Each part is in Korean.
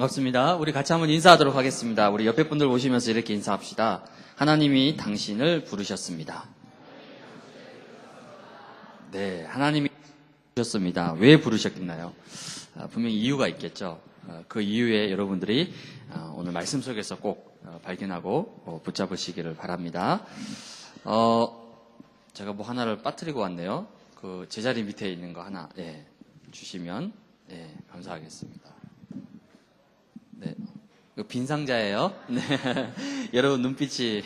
반갑습니다. 우리 같이 한번 인사하도록 하겠습니다. 우리 옆에 분들 오시면서 이렇게 인사합시다. 하나님이 당신을 부르셨습니다. 네, 하나님이 부르셨습니다. 왜 부르셨겠나요? 분명히 이유가 있겠죠. 그 이유에 여러분들이 오늘 말씀 속에서 꼭 발견하고 붙잡으시기를 바랍니다. 제가 뭐 하나를 빠뜨리고 왔네요. 그 제자리 밑에 있는 거 하나 주시면 감사하겠습니다. 네, 이거 빈 상자예요. 네, 여러분 눈빛이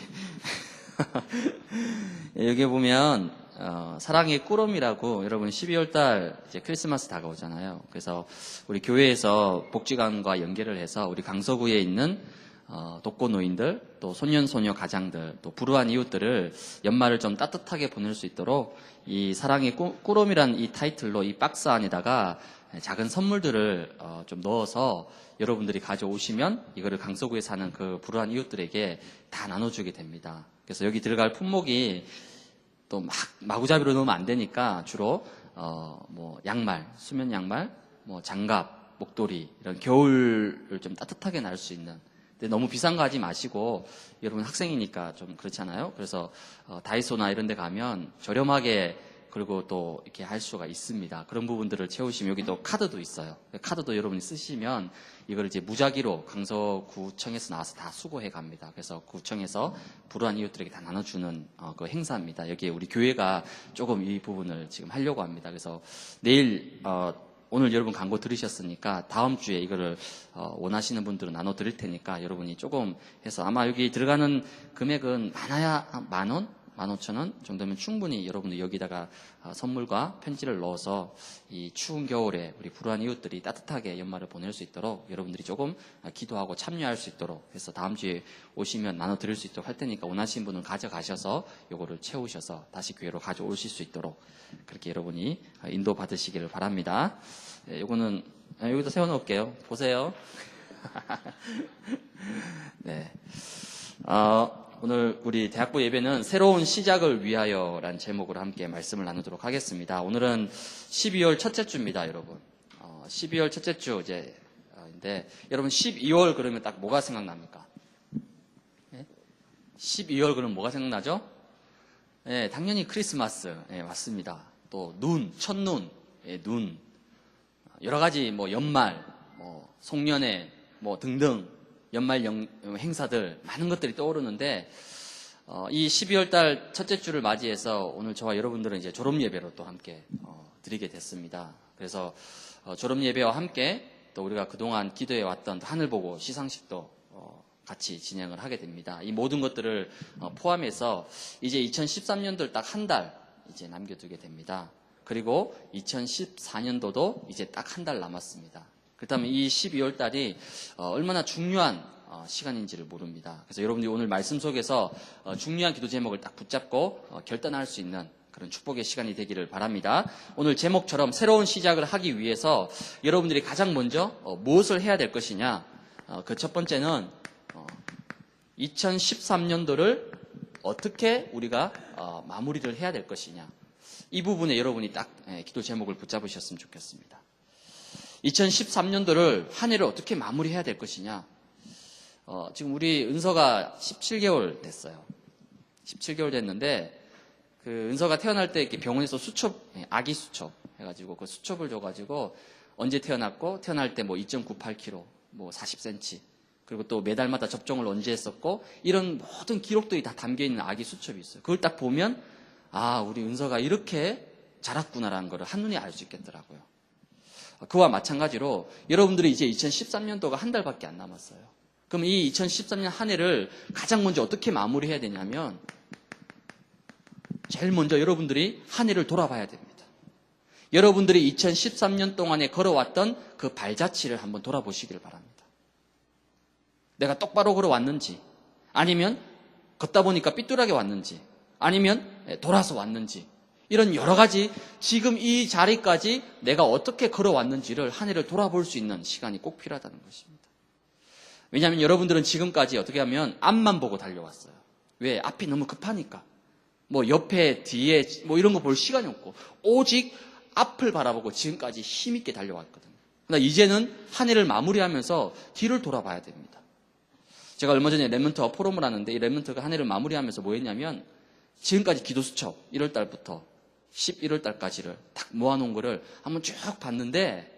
여기 보면 사랑의 꾸러미라고 여러분 12월달 이제 크리스마스 다가오잖아요. 그래서 우리 교회에서 복지관과 연계를 해서 우리 강서구에 있는 독거노인들, 또 소년소녀 가장들, 또 불우한 이웃들을 연말을 좀 따뜻하게 보낼 수 있도록 이 사랑의 꾸러미라는 이 타이틀로 이 박스 안에다가 작은 선물들을 좀 넣어서 여러분들이 가져오시면 이거를 강서구에 사는 그 불우한 이웃들에게 다 나눠주게 됩니다. 그래서 여기 들어갈 품목이 또 마구잡이로 넣으면 안 되니까 주로 뭐 양말, 수면 양말, 뭐 장갑, 목도리 이런 겨울을 좀 따뜻하게 날 수 있는. 근데 너무 비싼 거 하지 마시고 여러분 학생이니까 좀 그렇잖아요. 그래서 다이소나 이런 데 가면 저렴하게 그리고 또 이렇게 할 수가 있습니다. 그런 부분들을 채우시면 여기 또 카드도 있어요. 카드도 여러분이 쓰시면 이걸 이제 무작위로 강서구청에서 나와서 다 수거해 갑니다. 그래서 구청에서 불우한 이웃들에게 다 나눠주는 그 행사입니다. 여기에 우리 교회가 조금 이 부분을 지금 하려고 합니다. 그래서 내일 오늘 여러분 광고 들으셨으니까 다음 주에 이거를 원하시는 분들은 나눠 드릴 테니까 여러분이 조금 해서 아마 여기 들어가는 금액은 많아야 10,000원? 15,000원 정도면 충분히 여러분들 여기다가 선물과 편지를 넣어서 이 추운 겨울에 우리 불우한 이웃들이 따뜻하게 연말을 보낼 수 있도록 여러분들이 조금 기도하고 참여할 수 있도록 해서 다음 주에 오시면 나눠 드릴 수 있도록 할 테니까 원하시는 분은 가져가셔서 요거를 채우셔서 다시 교회로 가져오실 수 있도록 그렇게 여러분이 인도 받으시기를 바랍니다. 요거는 여기다 세워놓을게요. 보세요. 네. 오늘 우리 대학부 예배는 새로운 시작을 위하여라는 제목으로 함께 말씀을 나누도록 하겠습니다. 오늘은 12월 첫째 주입니다, 여러분. 12월 첫째 주 인데 여러분 12월 그러면 딱 뭐가 생각납니까? 12월 그러면 뭐가 생각나죠? 네, 당연히 크리스마스. 네, 맞습니다. 또 첫눈, 눈. 여러 가지 뭐 연말, 뭐 송년회, 뭐 등등. 연말 행사들 많은 것들이 떠오르는데 이 12월 달 첫째 주를 맞이해서 오늘 저와 여러분들은 이제 졸업 예배로 또 함께 드리게 됐습니다. 그래서 졸업 예배와 함께 또 우리가 그동안 기도해 왔던 하늘 보고 시상식도 같이 진행을 하게 됩니다. 이 모든 것들을 포함해서 이제 2013년도를 딱 한 달 이제 남겨두게 됩니다. 그리고 2014년도도 이제 딱 한 달 남았습니다. 그렇다면 이 12월 달이 얼마나 중요한 시간인지를 모릅니다. 그래서 여러분들이 오늘 말씀 속에서 중요한 기도 제목을 딱 붙잡고 결단할 수 있는 그런 축복의 시간이 되기를 바랍니다. 오늘 제목처럼 새로운 시작을 하기 위해서 여러분들이 가장 먼저 무엇을 해야 될 것이냐. 그 첫 번째는 2013년도를 어떻게 우리가 마무리를 해야 될 것이냐. 이 부분에 여러분이 딱 기도 제목을 붙잡으셨으면 좋겠습니다. 2013년도를 한 해를 어떻게 마무리해야 될 것이냐. 지금 우리 은서가 17개월 됐어요. 17개월 됐는데 그 은서가 태어날 때 이렇게 병원에서 수첩, 아기 수첩 해가지고 그 수첩을 줘가지고 언제 태어났고 태어날 때 뭐 2.98kg, 뭐 40cm 그리고 또 매달마다 접종을 언제 했었고 이런 모든 기록들이 다 담겨 있는 아기 수첩이 있어요. 그걸 딱 보면 우리 은서가 이렇게 자랐구나라는 걸 한눈에 알 수 있겠더라고요. 그와 마찬가지로 여러분들이 이제 2013년도가 한 달밖에 안 남았어요. 그럼 이 2013년 한 해를 가장 먼저 어떻게 마무리해야 되냐면 제일 먼저 여러분들이 한 해를 돌아봐야 됩니다. 여러분들이 2013년 동안에 걸어왔던 그 발자취를 한번 돌아보시기를 바랍니다. 내가 똑바로 걸어왔는지 아니면 걷다 보니까 삐뚤하게 왔는지 아니면 돌아서 왔는지 이런 여러 가지 지금 이 자리까지 내가 어떻게 걸어왔는지를 한 해를 돌아볼 수 있는 시간이 꼭 필요하다는 것입니다. 왜냐하면 여러분들은 지금까지 어떻게 하면 앞만 보고 달려왔어요. 왜? 앞이 너무 급하니까. 뭐 옆에 뒤에 뭐 이런 거 볼 시간이 없고 오직 앞을 바라보고 지금까지 힘있게 달려왔거든요. 그러나 이제는 한 해를 마무리하면서 뒤를 돌아봐야 됩니다. 제가 얼마 전에 렘넌트와 포럼을 하는데 이 렘넌트가 한 해를 마무리하면서 뭐 했냐면 지금까지 기도 수첩 1월 달부터 11월 달까지를 딱 모아놓은 거를 한번 쭉 봤는데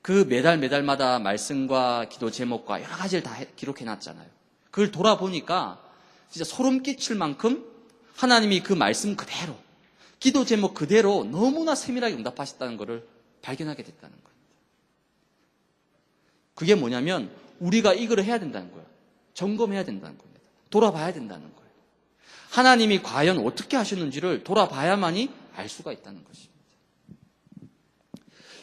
그 매달마다 말씀과 기도 제목과 여러 가지를 다 기록해놨잖아요. 그걸 돌아보니까 진짜 소름 끼칠 만큼 하나님이 그 말씀 그대로 기도 제목 그대로 너무나 세밀하게 응답하셨다는 것을 발견하게 됐다는 거예요. 그게 뭐냐면 우리가 이거를 해야 된다는 거예요. 점검해야 된다는 겁니다. 돌아봐야 된다는 거예요. 하나님이 과연 어떻게 하셨는지를 돌아봐야만이 알 수가 있다는 것입니다.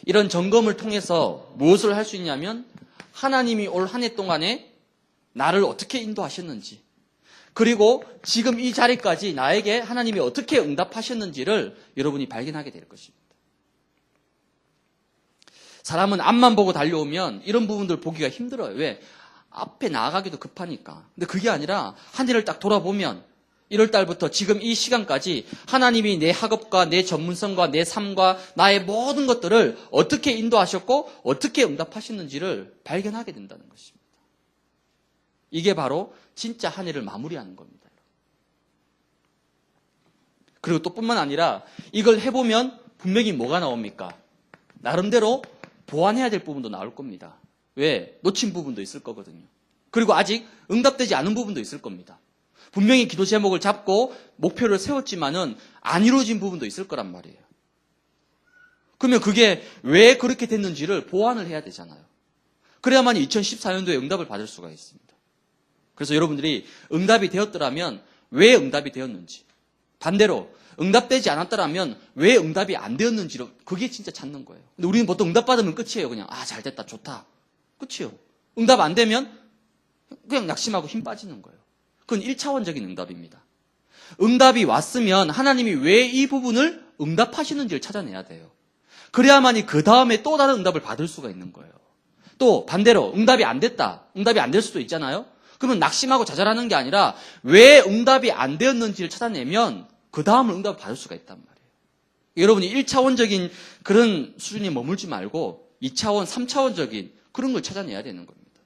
이런 점검을 통해서 무엇을 할 수 있냐면 하나님이 올 한 해 동안에 나를 어떻게 인도하셨는지 그리고 지금 이 자리까지 나에게 하나님이 어떻게 응답하셨는지를 여러분이 발견하게 될 것입니다. 사람은 앞만 보고 달려오면 이런 부분들 보기가 힘들어요. 왜? 앞에 나아가기도 급하니까. 근데 그게 아니라 한 해를 딱 돌아보면 1월 달부터 지금 이 시간까지 하나님이 내 학업과 내 전문성과 내 삶과 나의 모든 것들을 어떻게 인도하셨고 어떻게 응답하셨는지를 발견하게 된다는 것입니다. 이게 바로 진짜 한 해를 마무리하는 겁니다. 그리고 또 뿐만 아니라 이걸 해보면 분명히 뭐가 나옵니까? 나름대로 보완해야 될 부분도 나올 겁니다. 왜? 놓친 부분도 있을 거거든요. 그리고 아직 응답되지 않은 부분도 있을 겁니다. 분명히 기도 제목을 잡고 목표를 세웠지만은 안 이루어진 부분도 있을 거란 말이에요. 그러면 그게 왜 그렇게 됐는지를 보완을 해야 되잖아요. 그래야만 2014년도에 응답을 받을 수가 있습니다. 그래서 여러분들이 응답이 되었더라면 왜 응답이 되었는지, 반대로 응답되지 않았더라면 왜 응답이 안 되었는지로 그게 진짜 찾는 거예요. 근데 우리는 보통 응답 받으면 끝이에요. 그냥 잘 됐다, 좋다. 끝이에요. 응답 안 되면 그냥 낙심하고 힘 빠지는 거예요. 그건 1차원적인 응답입니다. 응답이 왔으면 하나님이 왜 이 부분을 응답하시는지를 찾아내야 돼요. 그래야만이 그 다음에 또 다른 응답을 받을 수가 있는 거예요. 또 반대로 응답이 안 됐다. 응답이 안 될 수도 있잖아요. 그러면 낙심하고 좌절하는 게 아니라 왜 응답이 안 되었는지를 찾아내면 그 다음을 응답을 받을 수가 있단 말이에요. 여러분이 1차원적인 그런 수준에 머물지 말고 2차원, 3차원적인 그런 걸 찾아내야 되는 겁니다.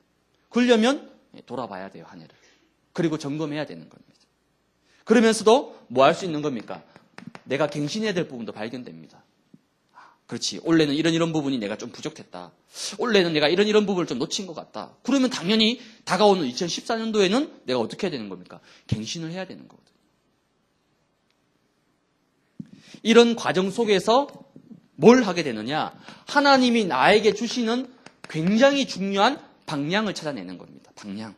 그러려면 돌아봐야 돼요, 한 해를. 그리고 점검해야 되는 겁니다. 그러면서도 뭐 할 수 있는 겁니까? 내가 갱신해야 될 부분도 발견됩니다. 그렇지. 올해는 이런 부분이 내가 좀 부족했다. 올해는 내가 이런 부분을 좀 놓친 것 같다. 그러면 당연히 다가오는 2014년도에는 내가 어떻게 해야 되는 겁니까? 갱신을 해야 되는 거거든요. 이런 과정 속에서 뭘 하게 되느냐? 하나님이 나에게 주시는 굉장히 중요한 방향을 찾아내는 겁니다. 방향.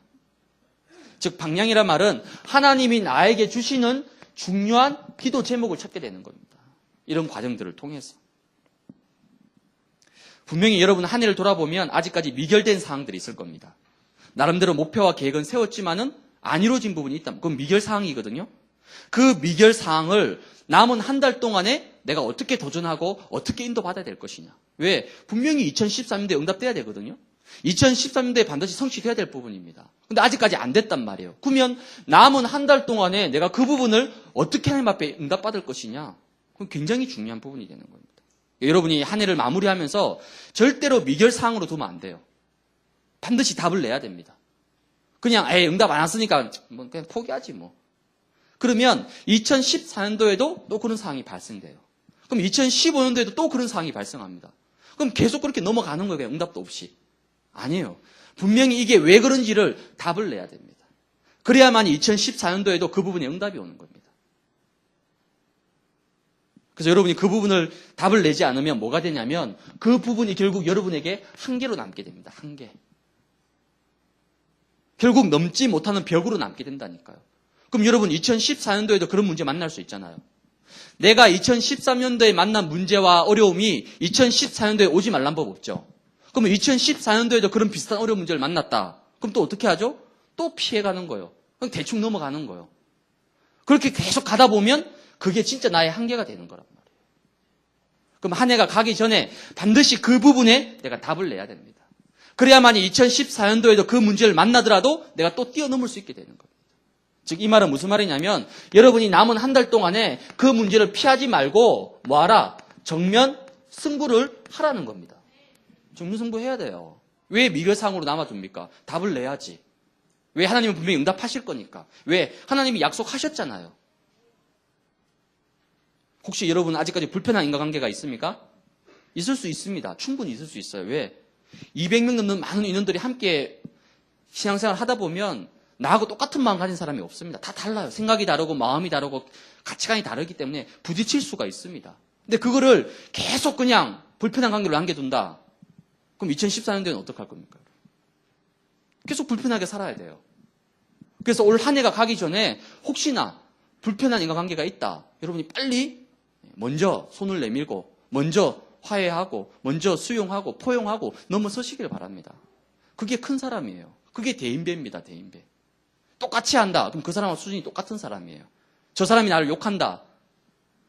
즉 방향이란 말은 하나님이 나에게 주시는 중요한 기도 제목을 찾게 되는 겁니다. 이런 과정들을 통해서. 분명히 여러분 한 해를 돌아보면 아직까지 미결된 사항들이 있을 겁니다. 나름대로 목표와 계획은 세웠지만은 안 이루어진 부분이 있다. 그건 미결 사항이거든요. 그 미결 사항을 남은 한 달 동안에 내가 어떻게 도전하고 어떻게 인도받아야 될 것이냐. 왜? 분명히 2013년도에 응답돼야 되거든요. 2013년도에 반드시 성취돼야 될 부분입니다. 근데 아직까지 안 됐단 말이에요. 그러면 남은 한 달 동안에 내가 그 부분을 어떻게 하나님 앞에 응답받을 것이냐. 그건 굉장히 중요한 부분이 되는 겁니다. 여러분이 한 해를 마무리하면서 절대로 미결사항으로 두면 안 돼요. 반드시 답을 내야 됩니다. 그냥 응답 안 왔으니까 그냥 포기하지 뭐. 그러면 2014년도에도 또 그런 상황이 발생돼요. 그럼 2015년도에도 또 그런 상황이 발생합니다. 그럼 계속 그렇게 넘어가는 거예요. 응답도 없이. 아니에요. 분명히 이게 왜 그런지를 답을 내야 됩니다. 그래야만 2014년도에도 그 부분에 응답이 오는 겁니다. 그래서 여러분이 그 부분을 답을 내지 않으면 뭐가 되냐면 그 부분이 결국 여러분에게 한계로 남게 됩니다. 한계. 결국 넘지 못하는 벽으로 남게 된다니까요. 그럼 여러분 2014년도에도 그런 문제 만날 수 있잖아요. 내가 2013년도에 만난 문제와 어려움이 2014년도에 오지 말란 법 없죠. 그러면 2014년도에도 그런 비슷한 어려운 문제를 만났다. 그럼 또 어떻게 하죠? 또 피해가는 거예요. 그냥 대충 넘어가는 거예요. 그렇게 계속 가다 보면 그게 진짜 나의 한계가 되는 거란 말이에요. 그럼 한 해가 가기 전에 반드시 그 부분에 내가 답을 내야 됩니다. 그래야만이 2014년도에도 그 문제를 만나더라도 내가 또 뛰어넘을 수 있게 되는 겁니다. 즉 이 말은 무슨 말이냐면 여러분이 남은 한 달 동안에 그 문제를 피하지 말고 뭐하라? 정면 승부를 하라는 겁니다. 정면승부해야 돼요. 왜 미결사항으로 남아둡니까? 답을 내야지. 왜? 하나님은 분명히 응답하실 거니까. 왜? 하나님이 약속하셨잖아요. 혹시 여러분 아직까지 불편한 인간관계가 있습니까? 있을 수 있습니다. 충분히 있을 수 있어요. 왜? 200명 넘는 많은 인원들이 함께 신앙생활 하다 보면 나하고 똑같은 마음 가진 사람이 없습니다. 다 달라요. 생각이 다르고 마음이 다르고 가치관이 다르기 때문에 부딪힐 수가 있습니다. 근데 그거를 계속 그냥 불편한 관계로 남겨둔다. 그럼 2014년도에는 어떡할 겁니까? 계속 불편하게 살아야 돼요. 그래서 올 한 해가 가기 전에 혹시나 불편한 인간관계가 있다. 여러분이 빨리 먼저 손을 내밀고 먼저 화해하고 먼저 수용하고 포용하고 넘어서시길 바랍니다. 그게 큰 사람이에요. 그게 대인배입니다. 대인배. 똑같이 한다. 그럼 그 사람과 수준이 똑같은 사람이에요. 저 사람이 나를 욕한다.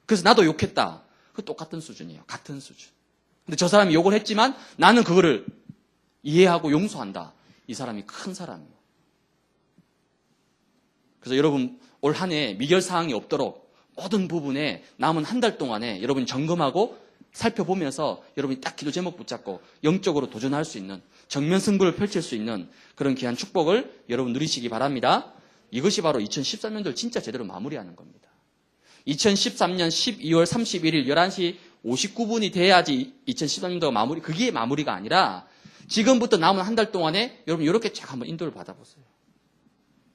그래서 나도 욕했다. 그 똑같은 수준이에요. 같은 수준. 근데 저 사람이 욕을 했지만 나는 그거를 이해하고 용서한다. 이 사람이 큰 사람이에요. 그래서 여러분 올 한 해 미결사항이 없도록 모든 부분에 남은 한 달 동안에 여러분이 점검하고 살펴보면서 여러분이 딱 기도 제목 붙잡고 영적으로 도전할 수 있는 정면 승부를 펼칠 수 있는 그런 귀한 축복을 여러분 누리시기 바랍니다. 이것이 바로 2013년도를 진짜 제대로 마무리하는 겁니다. 2013년 12월 31일 11시 59분이 돼야지 2013년도가 그게 마무리가 아니라 지금부터 남은 한 달 동안에 여러분 이렇게 쫙 한번 인도를 받아보세요.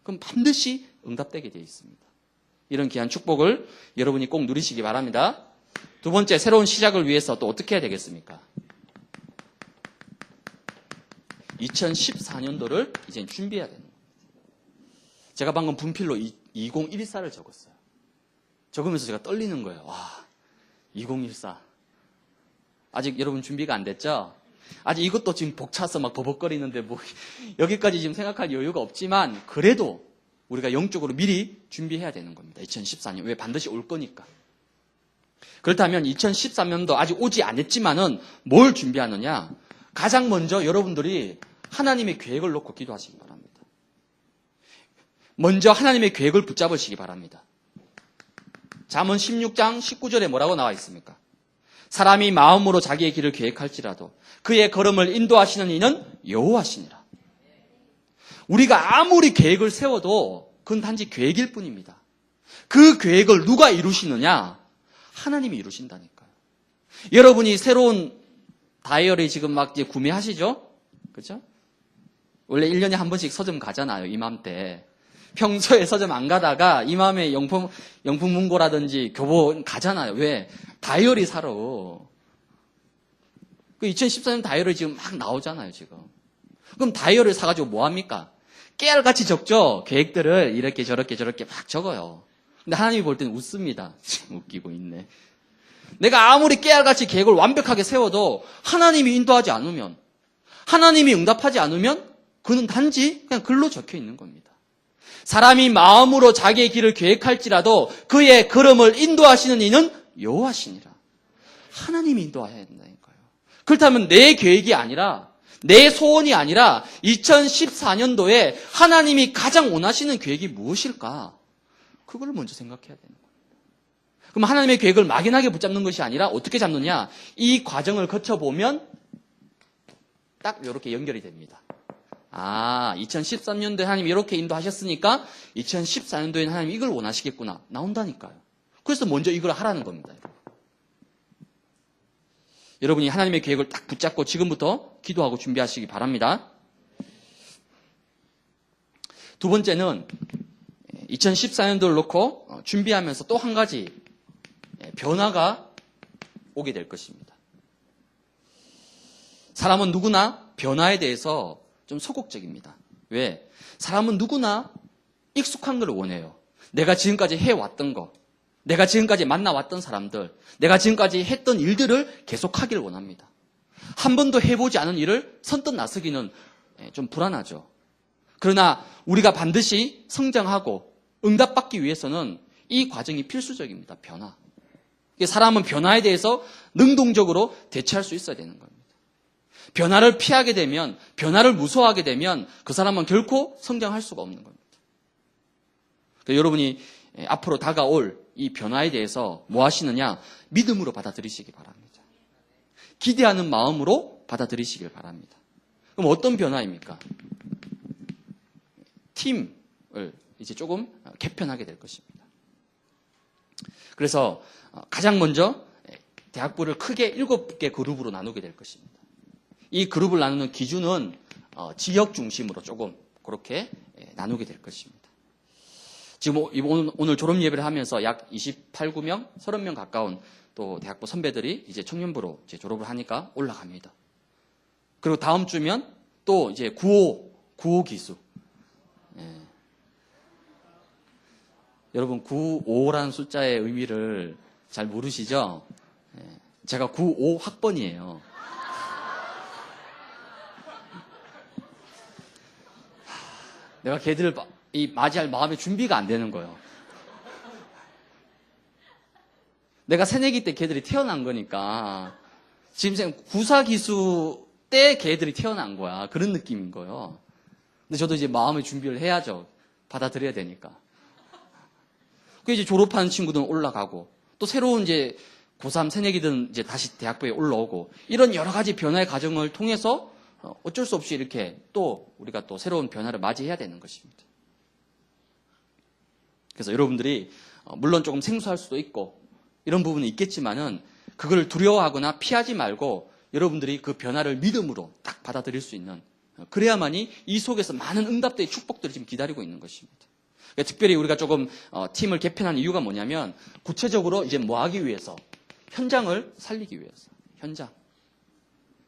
그럼 반드시 응답되게 되어 있습니다. 이런 귀한 축복을 여러분이 꼭 누리시기 바랍니다. 두 번째, 새로운 시작을 위해서 또 어떻게 해야 되겠습니까? 2014년도를 이제 준비해야 되는 겁니다. 제가 방금 분필로 2014를 적었어요. 적으면서 제가 떨리는 거예요. 와, 2014. 아직 여러분 준비가 안 됐죠? 아직 이것도 지금 벅차서 막 버벅거리는데 뭐 여기까지 지금 생각할 여유가 없지만 그래도 우리가 영적으로 미리 준비해야 되는 겁니다. 2014년. 왜? 반드시 올 거니까. 그렇다면 2013년도 아직 오지 않았지만은 뭘 준비하느냐? 가장 먼저 여러분들이 하나님의 계획을 놓고 기도하시기 바랍니다. 먼저 하나님의 계획을 붙잡으시기 바랍니다. 잠언 16장 19절에 뭐라고 나와 있습니까? 사람이 마음으로 자기의 길을 계획할지라도 그의 걸음을 인도하시는 이는 여호와시니라. 우리가 아무리 계획을 세워도 그건 단지 계획일 뿐입니다. 그 계획을 누가 이루시느냐? 하나님이 이루신다니까요. 여러분이 새로운 다이어리 지금 막 이제 구매하시죠? 그죠? 원래 1년에 한 번씩 서점 가잖아요, 이맘때. 평소에 서점 안 가다가 이맘에 영품 문고라든지 교본 가잖아요. 왜? 다이어리 사러. 그 2014년 다이어리 지금 막 나오잖아요, 지금. 그럼 다이어리를 사가지고 뭐 합니까? 깨알같이 적죠? 계획들을 이렇게 저렇게 막 적어요. 근데 하나님이 볼 때는 웃습니다. 웃기고 있네. 내가 아무리 깨알같이 계획을 완벽하게 세워도 하나님이 인도하지 않으면, 하나님이 응답하지 않으면 그는 단지 그냥 글로 적혀 있는 겁니다. 사람이 마음으로 자기의 길을 계획할지라도 그의 걸음을 인도하시는 이는 여호와시니라. 하나님이 인도해야 된다니까요. 그렇다면 내 계획이 아니라 내 소원이 아니라 2014년도에 하나님이 가장 원하시는 계획이 무엇일까? 그걸 먼저 생각해야 되는 거예요. 그럼 하나님의 계획을 막연하게 붙잡는 것이 아니라 어떻게 잡느냐? 이 과정을 거쳐보면 딱 이렇게 연결이 됩니다. 2013년도에 하나님이 이렇게 인도하셨으니까 2014년도에는 하나님이 이걸 원하시겠구나. 나온다니까요. 그래서 먼저 이걸 하라는 겁니다. 여러분이 하나님의 계획을 딱 붙잡고 지금부터 기도하고 준비하시기 바랍니다. 두 번째는 2014년도를 놓고 준비하면서 또 한 가지 변화가 오게 될 것입니다. 사람은 누구나 변화에 대해서 좀 소극적입니다. 왜? 사람은 누구나 익숙한 걸 원해요. 내가 지금까지 해왔던 거, 내가 지금까지 만나왔던 사람들, 내가 지금까지 했던 일들을 계속하길 원합니다. 한 번도 해보지 않은 일을 선뜻 나서기는 좀 불안하죠. 그러나 우리가 반드시 성장하고 응답받기 위해서는 이 과정이 필수적입니다. 변화. 사람은 변화에 대해서 능동적으로 대처할 수 있어야 되는 겁니다. 변화를 피하게 되면, 변화를 무서워하게 되면 그 사람은 결코 성장할 수가 없는 겁니다. 여러분이 앞으로 다가올 이 변화에 대해서 뭐 하시느냐? 믿음으로 받아들이시기 바랍니다. 기대하는 마음으로 받아들이시길 바랍니다. 그럼 어떤 변화입니까? 팀을 이제 조금 개편하게 될 것입니다. 그래서 가장 먼저 대학부를 크게 7개 그룹으로 나누게 될 것입니다. 이 그룹을 나누는 기준은 지역 중심으로 조금 그렇게 나누게 될 것입니다. 지금 오늘 졸업 예배를 하면서 약 28명, 30명 가까운 또 대학부 선배들이 이제 청년부로 이제 졸업을 하니까 올라갑니다. 그리고 다음 주면 또 이제 95 기수. 여러분 95라는 숫자의 의미를 잘 모르시죠? 제가 95 학번이에요. 내가 걔들을 맞이할 마음의 준비가 안 되는 거예요. 내가 새내기 때 걔들이 태어난 거니까 지금 94 기수 때 걔들이 태어난 거야. 그런 느낌인 거예요. 근데 저도 이제 마음의 준비를 해야죠. 받아들여야 되니까. 그 이제 졸업하는 친구들은 올라가고 또 새로운 이제 고3 새내기들은 이제 다시 대학부에 올라오고 이런 여러 가지 변화의 과정을 통해서 어쩔 수 없이 이렇게 또 우리가 또 새로운 변화를 맞이해야 되는 것입니다. 그래서 여러분들이 물론 조금 생소할 수도 있고 이런 부분이 있겠지만은 그걸 두려워하거나 피하지 말고 여러분들이 그 변화를 믿음으로 딱 받아들일 수 있는 그래야만이 이 속에서 많은 응답들의 축복들이 지금 기다리고 있는 것입니다. 특별히 우리가 조금 팀을 개편한 이유가 뭐냐면 구체적으로 이제 뭐 하기 위해서 현장을 살리기 위해서 현장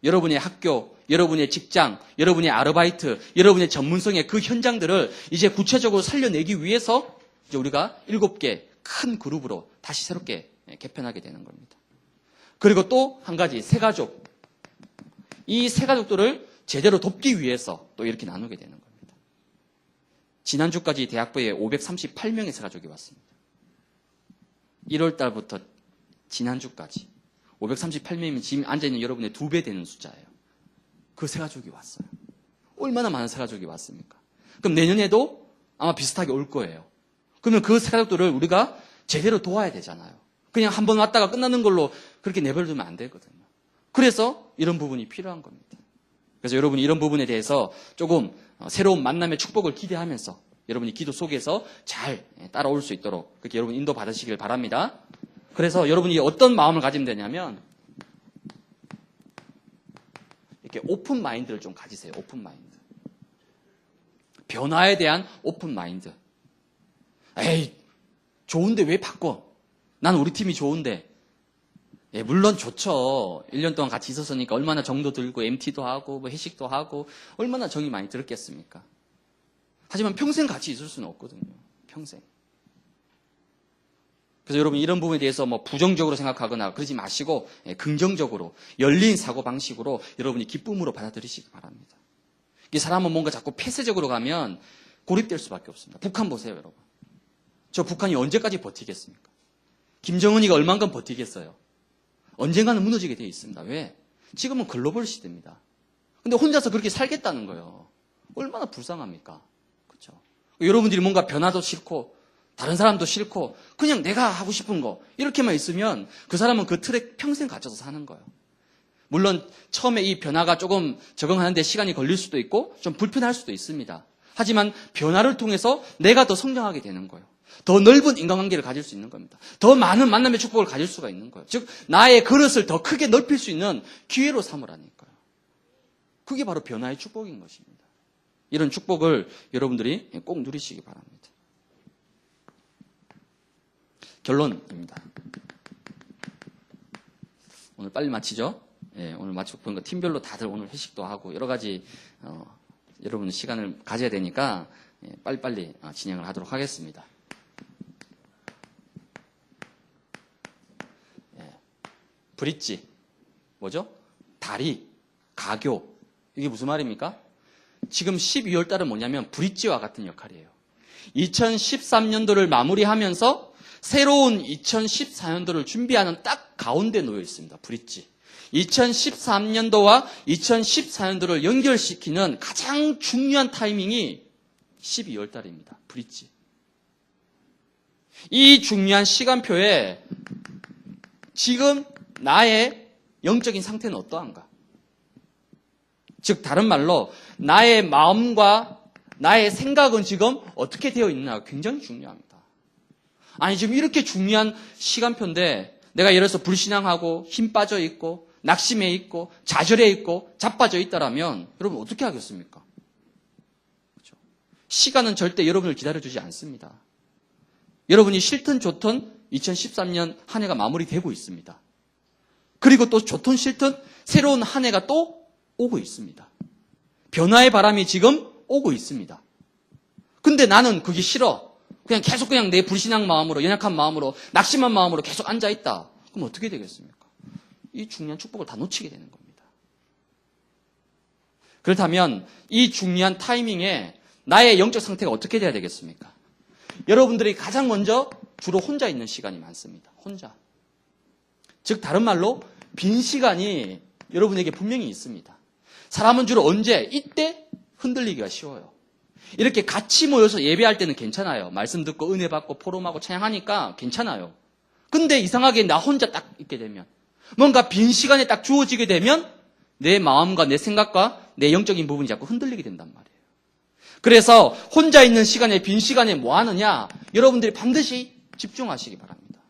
여러분의 학교, 여러분의 직장, 여러분의 아르바이트, 여러분의 전문성의 그 현장들을 이제 구체적으로 살려내기 위해서 이제 우리가 7개 큰 그룹으로 다시 새롭게 개편하게 되는 겁니다. 그리고 또 한 가지 새가족 이 새가족들을 제대로 돕기 위해서 또 이렇게 나누게 되는 겁니다. 지난주까지 대학부에 538명의 새가족이 왔습니다. 1월 달부터 지난주까지 538명이면 지금 앉아있는 여러분의 2배 되는 숫자예요. 그 새가족이 왔어요. 얼마나 많은 새가족이 왔습니까? 그럼 내년에도 아마 비슷하게 올 거예요. 그러면 그 새가족들을 우리가 제대로 도와야 되잖아요. 그냥 한 번 왔다가 끝나는 걸로 그렇게 내버려두면 안 되거든요. 그래서 이런 부분이 필요한 겁니다. 그래서 여러분이 이런 부분에 대해서 조금 새로운 만남의 축복을 기대하면서 여러분이 기도 속에서 잘 따라올 수 있도록 그렇게 여러분 인도 받으시길 바랍니다. 그래서 여러분이 어떤 마음을 가지면 되냐면 이렇게 오픈 마인드를 좀 가지세요. 오픈 마인드. 변화에 대한 오픈 마인드. 에이, 좋은데 왜 바꿔? 난 우리 팀이 좋은데. 예, 물론 좋죠. 1년 동안 같이 있었으니까 얼마나 정도 들고 MT도 하고 뭐 회식도 하고 얼마나 정이 많이 들었겠습니까? 하지만 평생 같이 있을 수는 없거든요. 평생. 그래서 여러분 이런 부분에 대해서 뭐 부정적으로 생각하거나 그러지 마시고 긍정적으로 열린 사고방식으로 여러분이 기쁨으로 받아들이시기 바랍니다. 이 사람은 뭔가 자꾸 폐쇄적으로 가면 고립될 수밖에 없습니다. 북한 보세요, 여러분. 저 북한이 언제까지 버티겠습니까? 김정은이가 얼만큼 버티겠어요? 언젠가는 무너지게 되어 있습니다. 왜? 지금은 글로벌 시대입니다. 근데 혼자서 그렇게 살겠다는 거예요. 얼마나 불쌍합니까? 그렇죠? 여러분들이 뭔가 변화도 싫고 다른 사람도 싫고 그냥 내가 하고 싶은 거 이렇게만 있으면 그 사람은 그 틀에 평생 갇혀서 사는 거예요. 물론 처음에 이 변화가 조금 적응하는데 시간이 걸릴 수도 있고 좀 불편할 수도 있습니다. 하지만 변화를 통해서 내가 더 성장하게 되는 거예요. 더 넓은 인간관계를 가질 수 있는 겁니다. 더 많은 만남의 축복을 가질 수가 있는 거예요. 즉 나의 그릇을 더 크게 넓힐 수 있는 기회로 삼으라니까요. 그게 바로 변화의 축복인 것입니다. 이런 축복을 여러분들이 꼭 누리시기 바랍니다. 결론입니다. 오늘 빨리 마치죠? 예, 오늘 마치고 보니까 팀별로 다들 오늘 회식도 하고 여러 가지 여러분 시간을 가져야 되니까 빨리빨리 진행을 하도록 하겠습니다. 브릿지, 뭐죠? 다리, 가교. 이게 무슨 말입니까? 지금 12월 달은 뭐냐면 브릿지와 같은 역할이에요. 2013년도를 마무리하면서 새로운 2014년도를 준비하는 딱 가운데 놓여 있습니다. 브릿지. 2013년도와 2014년도를 연결시키는 가장 중요한 타이밍이 12월 달입니다. 브릿지. 이 중요한 시간표에 지금 나의 영적인 상태는 어떠한가? 즉 다른 말로 나의 마음과 나의 생각은 지금 어떻게 되어 있느냐가 굉장히 중요합니다. 아니 지금 이렇게 중요한 시간표인데 내가 예를 들어서 불신앙하고 힘 빠져 있고 낙심해 있고 좌절해 있고 자빠져 있다라면 여러분 어떻게 하겠습니까? 그렇죠? 시간은 절대 여러분을 기다려주지 않습니다. 여러분이 싫든 좋든 2013년 한 해가 마무리되고 있습니다. 그리고 또 좋든 싫든 새로운 한 해가 또 오고 있습니다. 변화의 바람이 지금 오고 있습니다. 근데 나는 그게 싫어. 그냥 계속 그냥 내 불신앙 마음으로, 연약한 마음으로, 낙심한 마음으로 계속 앉아있다. 그럼 어떻게 되겠습니까? 이 중요한 축복을 다 놓치게 되는 겁니다. 그렇다면 이 중요한 타이밍에 나의 영적 상태가 어떻게 돼야 되겠습니까? 여러분들이 가장 먼저 주로 혼자 있는 시간이 많습니다. 혼자. 즉 다른 말로 빈 시간이 여러분에게 분명히 있습니다. 사람은 주로 언제? 이때 흔들리기가 쉬워요. 이렇게 같이 모여서 예배할 때는 괜찮아요. 말씀 듣고 은혜 받고 포럼하고 찬양하니까 괜찮아요. 근데 이상하게 나 혼자 딱 있게 되면 뭔가 빈 시간에 딱 주어지게 되면 내 마음과 내 생각과 내 영적인 부분이 자꾸 흔들리게 된단 말이에요. 그래서 혼자 있는 시간에 빈 시간에 뭐 하느냐? 여러분들이 반드시 집중하시기 바랍니다.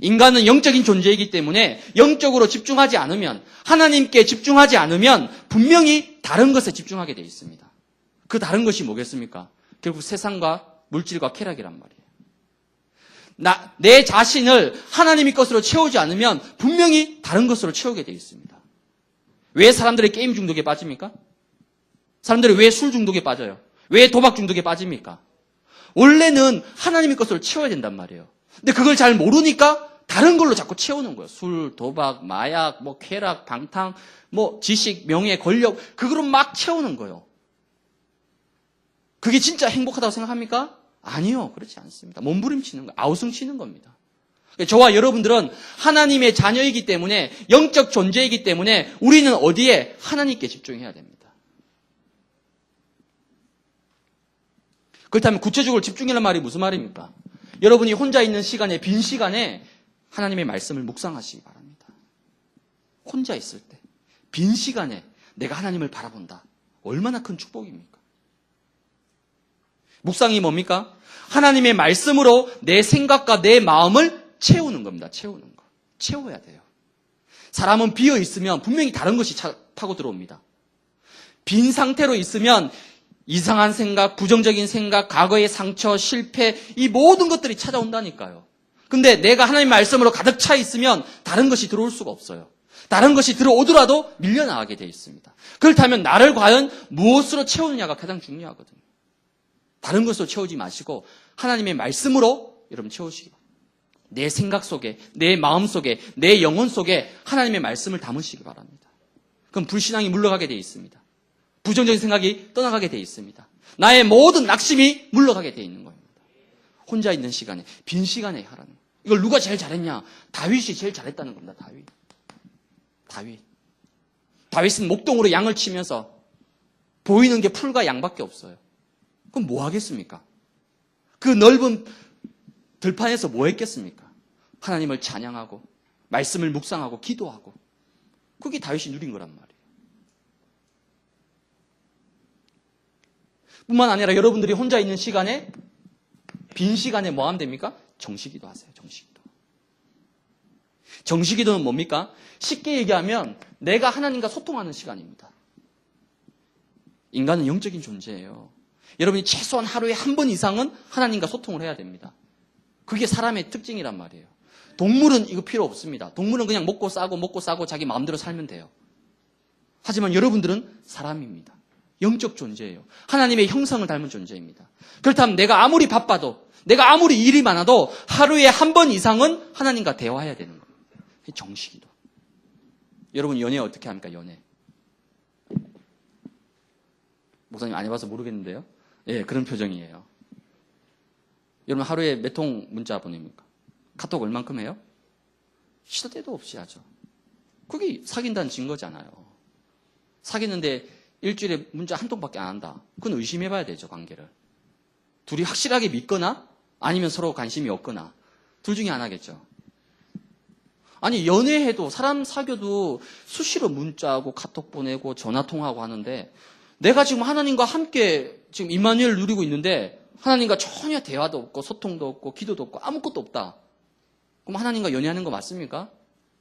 인간은 영적인 존재이기 때문에 영적으로 집중하지 않으면 하나님께 집중하지 않으면 분명히 다른 것에 집중하게 되어 있습니다. 그 다른 것이 뭐겠습니까? 결국 세상과 물질과 쾌락이란 말이에요. 내 자신을 하나님의 것으로 채우지 않으면 분명히 다른 것으로 채우게 되어 있습니다. 왜 사람들이 게임 중독에 빠집니까? 사람들이 왜 술 중독에 빠져요? 왜 도박 중독에 빠집니까? 원래는 하나님의 것으로 채워야 된단 말이에요. 근데 그걸 잘 모르니까 다른 걸로 자꾸 채우는 거예요. 술, 도박, 마약, 쾌락, 방탕, 지식, 명예, 권력, 그거로 막 채우는 거예요. 그게 진짜 행복하다고 생각합니까? 아니요. 그렇지 않습니다. 몸부림치는 거예요. 아우성치는 겁니다. 저와 여러분들은 하나님의 자녀이기 때문에 영적 존재이기 때문에 우리는 어디에? 하나님께 집중해야 됩니다. 그렇다면 구체적으로 집중이라는 말이 무슨 말입니까? 여러분이 혼자 있는 시간에, 빈 시간에 하나님의 말씀을 묵상하시기 바랍니다. 혼자 있을 때, 빈 시간에 내가 하나님을 바라본다. 얼마나 큰 축복입니까? 묵상이 뭡니까? 하나님의 말씀으로 내 생각과 내 마음을 채우는 겁니다. 채우는 거. 채워야 돼요. 사람은 비어 있으면 분명히 다른 것이 파고 들어옵니다. 빈 상태로 있으면 이상한 생각, 부정적인 생각, 과거의 상처, 실패, 이 모든 것들이 찾아온다니까요. 근데 내가 하나님 말씀으로 가득 차 있으면 다른 것이 들어올 수가 없어요. 다른 것이 들어오더라도 밀려나가게 되어 있습니다. 그렇다면 나를 과연 무엇으로 채우느냐가 가장 중요하거든요. 다른 것으로 채우지 마시고 하나님의 말씀으로 여러분 채우시기 바랍니다. 내 생각 속에, 내 마음 속에, 내 영혼 속에 하나님의 말씀을 담으시기 바랍니다. 그럼 불신앙이 물러가게 되어 있습니다. 부정적인 생각이 떠나가게 되어 있습니다. 나의 모든 낙심이 물러가게 되어 있는 겁니다. 혼자 있는 시간에, 빈 시간에 하라는 거예요. 이걸 누가 제일 잘했냐? 다윗이 제일 잘했다는 겁니다. 다윗은 목동으로 양을 치면서 보이는 게 풀과 양밖에 없어요. 그럼 뭐 하겠습니까? 그 넓은 들판에서 뭐 했겠습니까? 하나님을 찬양하고 말씀을 묵상하고 기도하고 그게 다윗이 누린 거란 말이에요. 뿐만 아니라 여러분들이 혼자 있는 시간에 빈 시간에 뭐 하면 됩니까? 정시기도 하세요. 정시기도. 정시기도는 뭡니까? 쉽게 얘기하면 내가 하나님과 소통하는 시간입니다. 인간은 영적인 존재예요. 여러분이 최소한 하루에 한 번 이상은 하나님과 소통을 해야 됩니다. 그게 사람의 특징이란 말이에요. 동물은 이거 필요 없습니다. 동물은 그냥 먹고 싸고 자기 마음대로 살면 돼요. 하지만 여러분들은 사람입니다. 영적 존재예요. 하나님의 형상을 닮은 존재입니다. 그렇다면 내가 아무리 바빠도 내가 아무리 일이 많아도 하루에 한 번 이상은 하나님과 대화해야 되는 겁니다. 정식이도. 여러분 연애 어떻게 합니까? 연애. 목사님 안 해봐서 모르겠는데요. 예, 그런 표정이에요. 여러분 하루에 몇 통 문자 보냅니까? 카톡 얼만큼 해요? 시도 때도 없이 하죠. 그게 사귄다는 증거잖아요. 사귀는데 일주일에 문자 한 통밖에 안 한다. 그건 의심해봐야 되죠, 관계를. 둘이 확실하게 믿거나 아니면 서로 관심이 없거나 둘 중에 하나겠죠. 아니, 연애해도, 사람 사귀어도 수시로 문자하고 카톡 보내고 전화통화하고 하는데, 내가 지금 하나님과 함께 지금 임마누엘을 누리고 있는데, 하나님과 전혀 대화도 없고, 소통도 없고, 기도도 없고, 아무것도 없다. 그럼 하나님과 연애하는 거 맞습니까?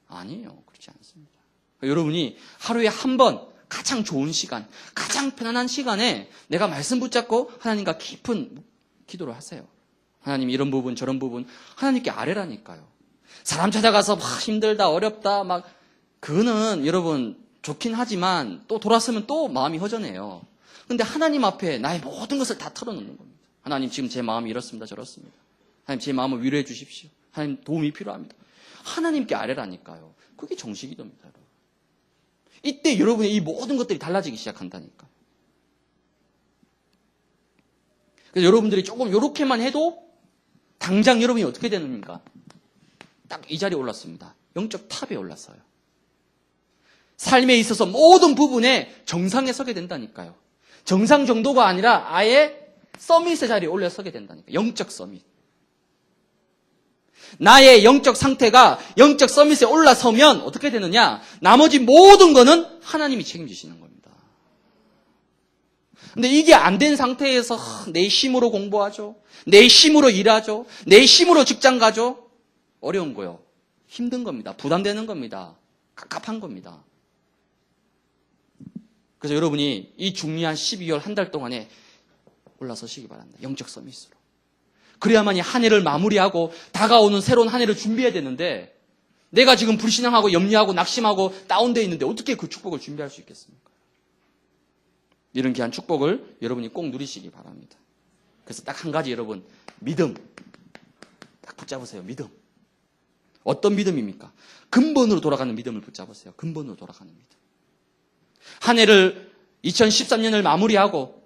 아니에요. 그렇지 않습니다. 그러니까 여러분이 하루에 한 번, 가장 좋은 시간, 가장 편안한 시간에 내가 말씀 붙잡고 하나님과 깊은 기도를 하세요. 하나님 이런 부분 저런 부분 하나님께 아뢰라니까요. 사람 찾아가서 막 힘들다 어렵다 막 그거는 여러분 좋긴 하지만 또 돌아서면 또 마음이 허전해요. 근데 하나님 앞에 나의 모든 것을 다 털어놓는 겁니다. 하나님 지금 제 마음이 이렇습니다 저렇습니다. 하나님 제 마음을 위로해 주십시오. 하나님 도움이 필요합니다. 하나님께 아뢰라니까요. 그게 정식기도입니다. 여러분. 이때 여러분의 이 모든 것들이 달라지기 시작한다니까. 그래서 여러분들이 조금 이렇게만 해도 당장 여러분이 어떻게 되는가? 딱 이 자리에 올랐습니다. 영적 탑에 올랐어요. 삶에 있어서 모든 부분에 정상에 서게 된다니까요. 정상 정도가 아니라 아예 서밋의 자리에 올려서게 된다니까요. 영적 서밋. 나의 영적 상태가 영적 서밋에 올라서면 어떻게 되느냐? 나머지 모든 거는 하나님이 책임지시는 겁니다. 근데 이게 안 된 상태에서 내 힘으로 공부하죠. 내 힘으로 일하죠. 내 힘으로 직장 가죠. 어려운 거요. 힘든 겁니다. 부담되는 겁니다. 갑갑한 겁니다. 그래서 여러분이 이 중요한 12월 한 달 동안에 올라서시기 바랍니다. 영적 서밋으로. 그래야만이 한 해를 마무리하고 다가오는 새로운 한 해를 준비해야 되는데 내가 지금 불신앙하고 염려하고 낙심하고 다운되어 있는데 어떻게 그 축복을 준비할 수 있겠습니까? 이런 귀한 축복을 여러분이 꼭 누리시기 바랍니다. 그래서 딱 한 가지 여러분 믿음 딱 붙잡으세요. 믿음. 어떤 믿음입니까? 근본으로 돌아가는 믿음을 붙잡으세요. 근본으로 돌아가는 믿음. 한 해를 2013년을 마무리하고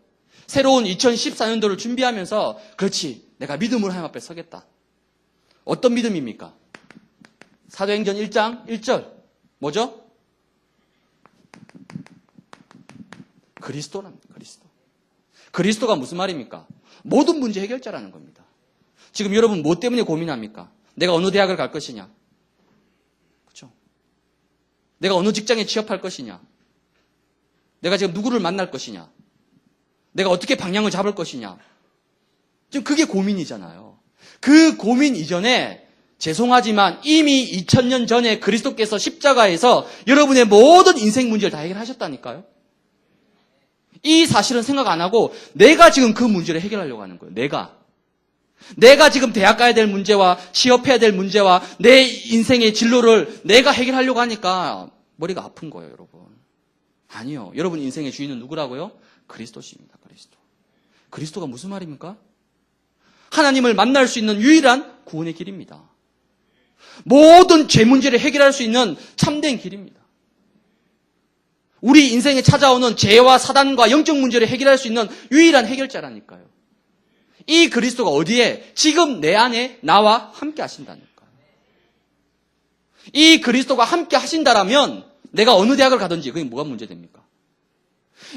새로운 2014년도를 준비하면서 그렇지 내가 믿음으로 하나님 앞에 서겠다. 어떤 믿음입니까? 사도행전 1장 1절 뭐죠? 그리스도랍니다. 그리스도가 무슨 말입니까? 모든 문제 해결자라는 겁니다. 지금 여러분 뭐 때문에 고민합니까? 내가 어느 대학을 갈 것이냐? 그렇죠? 내가 어느 직장에 취업할 것이냐? 내가 지금 누구를 만날 것이냐? 내가 어떻게 방향을 잡을 것이냐? 지금 그게 고민이잖아요. 그 고민 이전에 죄송하지만 이미 2000년 전에 그리스도께서 십자가에서 여러분의 모든 인생 문제를 다 해결하셨다니까요. 이 사실은 생각 안 하고 내가 지금 그 문제를 해결하려고 하는 거예요. 내가 지금 대학 가야 될 문제와 취업해야 될 문제와 내 인생의 진로를 내가 해결하려고 하니까 머리가 아픈 거예요, 여러분. 아니요. 여러분 인생의 주인은 누구라고요? 그리스도십니다. 그리스도가 무슨 말입니까? 하나님을 만날 수 있는 유일한 구원의 길입니다. 모든 죄 문제를 해결할 수 있는 참된 길입니다. 우리 인생에 찾아오는 죄와 사단과 영적 문제를 해결할 수 있는 유일한 해결자라니까요. 이 그리스도가 어디에? 지금 내 안에 나와 함께 하신다니까요. 이 그리스도가 함께 하신다라면 내가 어느 대학을 가든지 그게 뭐가 문제됩니까?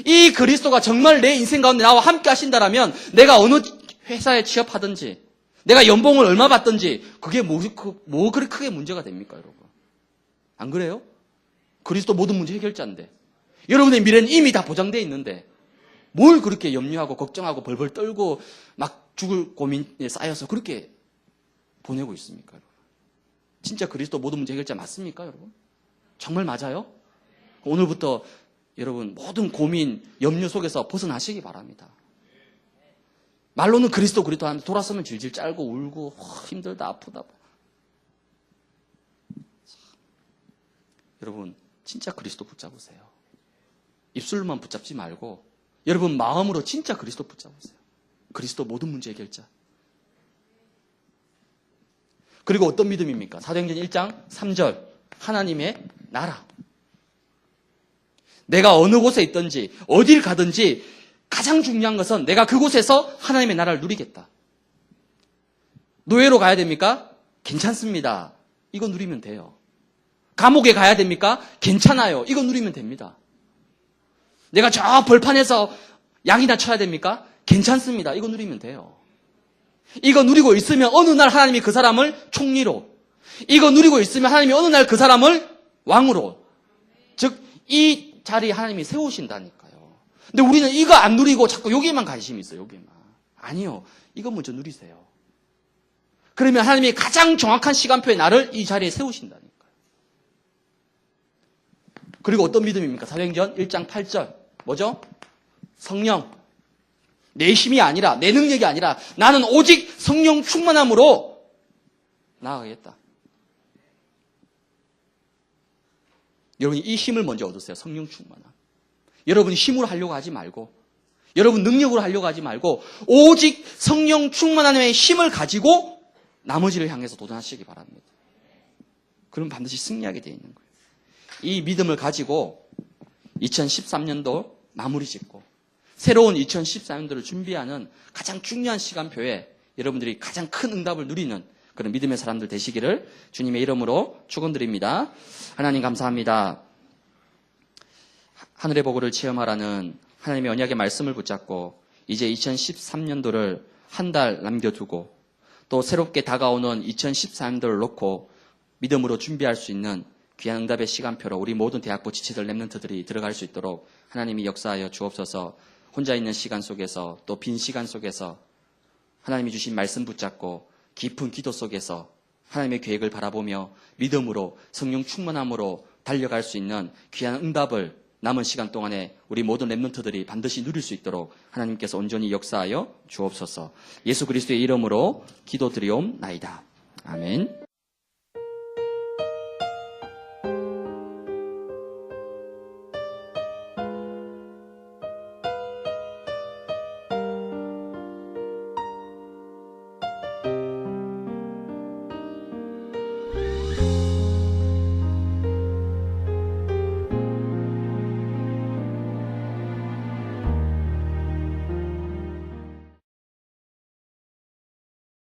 이 그리스도가 정말 내 인생 가운데 나와 함께 하신다라면 내가 어느 회사에 취업하든지 내가 연봉을 얼마 받든지 그게 뭐 그렇게 크게 문제가 됩니까, 여러분? 안 그래요? 그리스도 모든 문제 해결자인데 여러분의 미래는 이미 다 보장되어 있는데 뭘 그렇게 염려하고 걱정하고 벌벌 떨고 막 죽을 고민에 쌓여서 그렇게 보내고 있습니까, 여러분? 진짜 그리스도 모든 문제 해결자 맞습니까, 여러분? 정말 맞아요? 오늘부터 여러분 모든 고민, 염려 속에서 벗어나시기 바랍니다. 말로는 그리스도 하는데 돌아서면 질질 짤고 울고 힘들다 아프다. 여러분 진짜 그리스도 붙잡으세요. 입술로만 붙잡지 말고 여러분 마음으로 진짜 그리스도 붙잡으세요. 그리스도 모든 문제 해결자. 그리고 어떤 믿음입니까? 사도행전 1장 3절 하나님의 나라. 내가 어느 곳에 있든지 어딜 가든지 가장 중요한 것은 내가 그곳에서 하나님의 나라를 누리겠다. 노예로 가야 됩니까? 괜찮습니다. 이거 누리면 돼요. 감옥에 가야 됩니까? 괜찮아요. 이거 누리면 됩니다. 내가 저 벌판에서 양이나 쳐야 됩니까? 괜찮습니다. 이거 누리면 돼요. 이거 누리고 있으면 어느 날 하나님이 그 사람을 총리로, 이거 누리고 있으면 하나님이 어느 날 그 사람을 왕으로, 즉 이 자리에 하나님이 세우신다니까요. 근데 우리는 이거 안 누리고 자꾸 여기에만 관심이 있어요. 여기에만. 아니요. 이거 먼저 누리세요. 그러면 하나님이 가장 정확한 시간표에 나를 이 자리에 세우신다니까요. 그리고 어떤 믿음입니까? 사도행전 1장 8절. 뭐죠? 성령. 내 힘이 아니라, 내 능력이 아니라 나는 오직 성령 충만함으로 나아가겠다. 여러분이 이 힘을 먼저 얻으세요. 성령 충만함. 여러분이 힘으로 하려고 하지 말고, 여러분 능력으로 하려고 하지 말고 오직 성령 충만함의 힘을 가지고 나머지를 향해서 도전하시기 바랍니다. 그럼 반드시 승리하게 되어 있는 거예요. 이 믿음을 가지고 2013년도 마무리 짓고 새로운 2014년도를 준비하는 가장 중요한 시간표에 여러분들이 가장 큰 응답을 누리는 그런 믿음의 사람들 되시기를 주님의 이름으로 축원드립니다. 하나님 감사합니다. 하늘의 보고를 체험하라는 하나님의 언약의 말씀을 붙잡고 이제 2013년도를 한 달 남겨두고 또 새롭게 다가오는 2014년도를 놓고 믿음으로 준비할 수 있는 귀한 응답의 시간표로 우리 모든 대학부 지체들 랩런트들이 들어갈 수 있도록 하나님이 역사하여 주옵소서. 혼자 있는 시간 속에서 또 빈 시간 속에서 하나님이 주신 말씀 붙잡고 깊은 기도 속에서 하나님의 계획을 바라보며 믿음으로 성령 충만함으로 달려갈 수 있는 귀한 응답을 남은 시간 동안에 우리 모든 랩런트들이 반드시 누릴 수 있도록 하나님께서 온전히 역사하여 주옵소서. 예수 그리스도의 이름으로 기도드리옵나이다. 아멘.